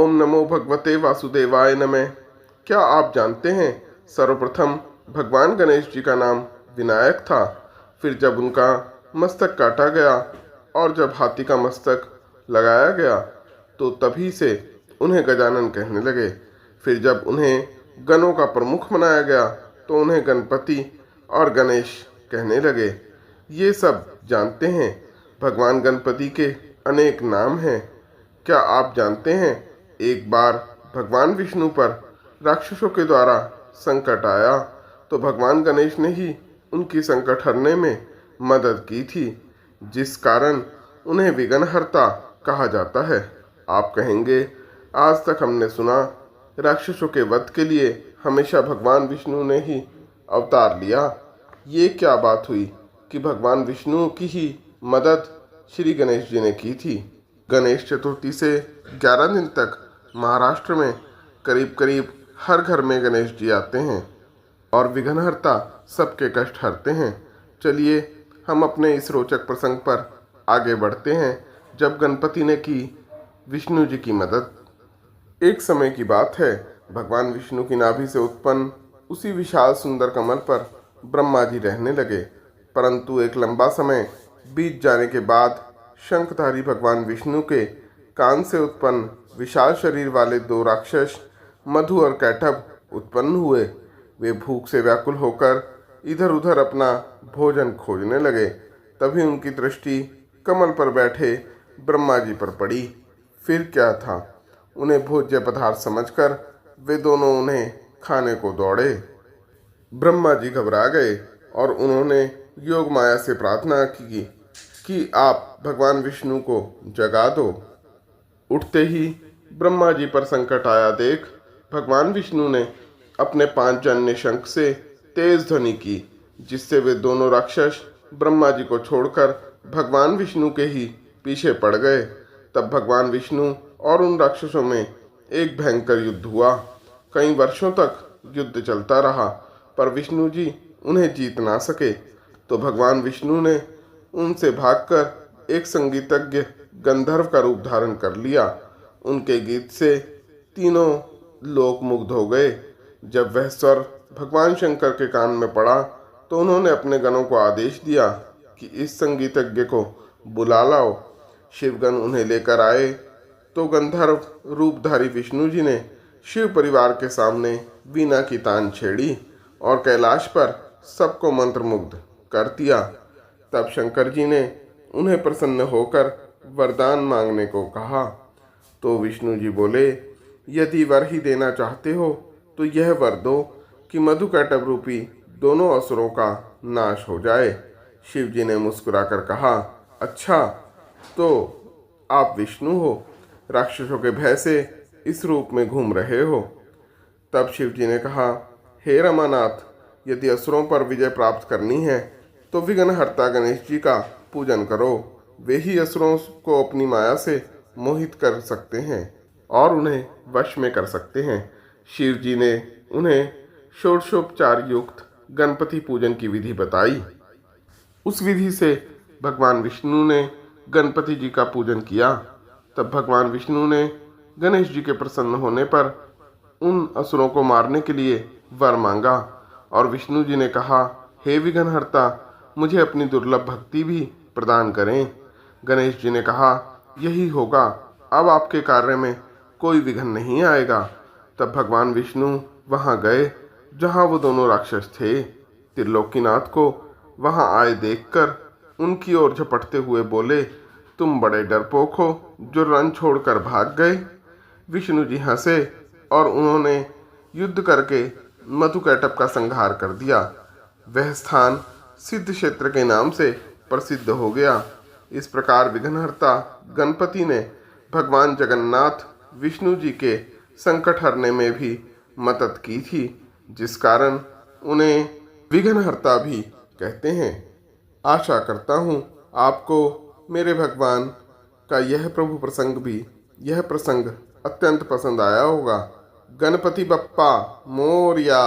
ओम नमो भगवते वासुदेवाय नमः। क्या आप जानते हैं, सर्वप्रथम भगवान गणेश जी का नाम विनायक था। फिर जब उनका मस्तक काटा गया और जब हाथी का मस्तक लगाया गया तो तभी से उन्हें गजानन कहने लगे। फिर जब उन्हें गणों का प्रमुख बनाया गया तो उन्हें गणपति और गणेश कहने लगे। ये सब जानते हैं। भगवान गणपति के अनेक नाम हैं। क्या आप जानते हैं, एक बार भगवान विष्णु पर राक्षसों के द्वारा संकट आया तो भगवान गणेश ने ही उनकी संकट हरने में मदद की थी, जिस कारण उन्हें विघ्नहर्ता कहा जाता है। आप कहेंगे, आज तक हमने सुना राक्षसों के वध के लिए हमेशा भगवान विष्णु ने ही अवतार लिया। ये क्या बात हुई कि भगवान विष्णु की ही मदद श्री गणेश जी ने की थी। गणेश चतुर्थी से 11 दिन तक महाराष्ट्र में करीब करीब हर घर में गणेश जी आते हैं और विघ्नहर्ता सबके कष्ट हरते हैं। चलिए हम अपने इस रोचक प्रसंग पर आगे बढ़ते हैं, जब गणपति ने की विष्णु जी की मदद। एक समय की बात है, भगवान विष्णु की नाभि से उत्पन्न उसी विशाल सुंदर कमल पर ब्रह्मा जी रहने लगे। परंतु एक लंबा समय बीत जाने के बाद शंखधारी भगवान विष्णु के कान से उत्पन्न विशाल शरीर वाले 2 राक्षस मधु और कैटभ उत्पन्न हुए। वे भूख से व्याकुल होकर इधर उधर अपना भोजन खोजने लगे। तभी उनकी दृष्टि कमल पर बैठे ब्रह्मा जी पर पड़ी। फिर क्या था, उन्हें भोज्य पदार्थ समझकर वे दोनों उन्हें खाने को दौड़े। ब्रह्मा जी घबरा गए और उन्होंने योग माया से प्रार्थना की कि आप भगवान विष्णु को जगा दो। उठते ही ब्रह्मा जी पर संकट आया देख भगवान विष्णु ने अपने 5 जन्य शंख से तेज ध्वनि की, जिससे वे दोनों राक्षस ब्रह्मा जी को छोड़कर भगवान विष्णु के ही पीछे पड़ गए। तब भगवान विष्णु और उन राक्षसों में एक भयंकर युद्ध हुआ। कई वर्षों तक युद्ध चलता रहा, पर विष्णु जी उन्हें जीत ना सके। तो भगवान विष्णु ने उनसे भागकर एक संगीतज्ञ गंधर्व का रूप धारण कर लिया। उनके गीत से तीनों लोक मुग्ध हो गए। जब वह स्वर भगवान शंकर के कान में पड़ा तो उन्होंने अपने गणों को आदेश दिया कि इस संगीतज्ञ को बुला लाओ। शिवगण उन्हें लेकर आए तो गंधर्व रूपधारी विष्णु जी ने शिव परिवार के सामने वीणा की तान छेड़ी और कैलाश पर सबको मंत्रमुग्ध कर दिया। तब शंकर जी ने उन्हें प्रसन्न होकर वरदान मांगने को कहा। तो विष्णु जी बोले, यदि वर ही देना चाहते हो तो यह वर दो कि मधु कैटभ रूपी दोनों असुरों का नाश हो जाए। शिव जी ने मुस्कुराकर कहा, अच्छा तो आप विष्णु हो, राक्षसों के भय से इस रूप में घूम रहे हो। तब शिव जी ने कहा, हे रमानाथ, यदि असुरों पर विजय प्राप्त करनी है तो विघ्नहर्ता गणेश जी का पूजन करो। वे ही असुरों को अपनी माया से मोहित कर सकते हैं और उन्हें वश में कर सकते हैं। शिव जी ने उन्हें षोडशोपचार युक्त गणपति पूजन की विधि बताई। उस विधि से भगवान विष्णु ने गणपति जी का पूजन किया। तब भगवान विष्णु ने गणेश जी के प्रसन्न होने पर उन असुरों को मारने के लिए वर मांगा और विष्णु जी ने कहा, हे विघ्नहर्ता, मुझे अपनी दुर्लभ भक्ति भी प्रदान करें। गणेश जी ने कहा, यही होगा, अब आपके कार्य में कोई विघ्न नहीं आएगा। तब भगवान विष्णु वहां गए जहां वो दोनों राक्षस थे। त्रिलोकीनाथ को वहां आए देखकर उनकी ओर झपटते हुए बोले, तुम बड़े डरपोक हो जो रण छोड़कर भाग गए। विष्णु जी हंसे और उन्होंने युद्ध करके मधु कैटभ का संहार कर दिया। वह स्थान सिद्ध क्षेत्र के नाम से प्रसिद्ध हो गया। इस प्रकार विघ्नहर्ता गणपति ने भगवान जगन्नाथ विष्णु जी के संकट हरने में भी मदद की थी, जिस कारण उन्हें विघ्नहर्ता भी कहते हैं। आशा करता हूँ आपको मेरे भगवान का यह प्रसंग अत्यंत पसंद आया होगा। गणपति बप्पा मोरया।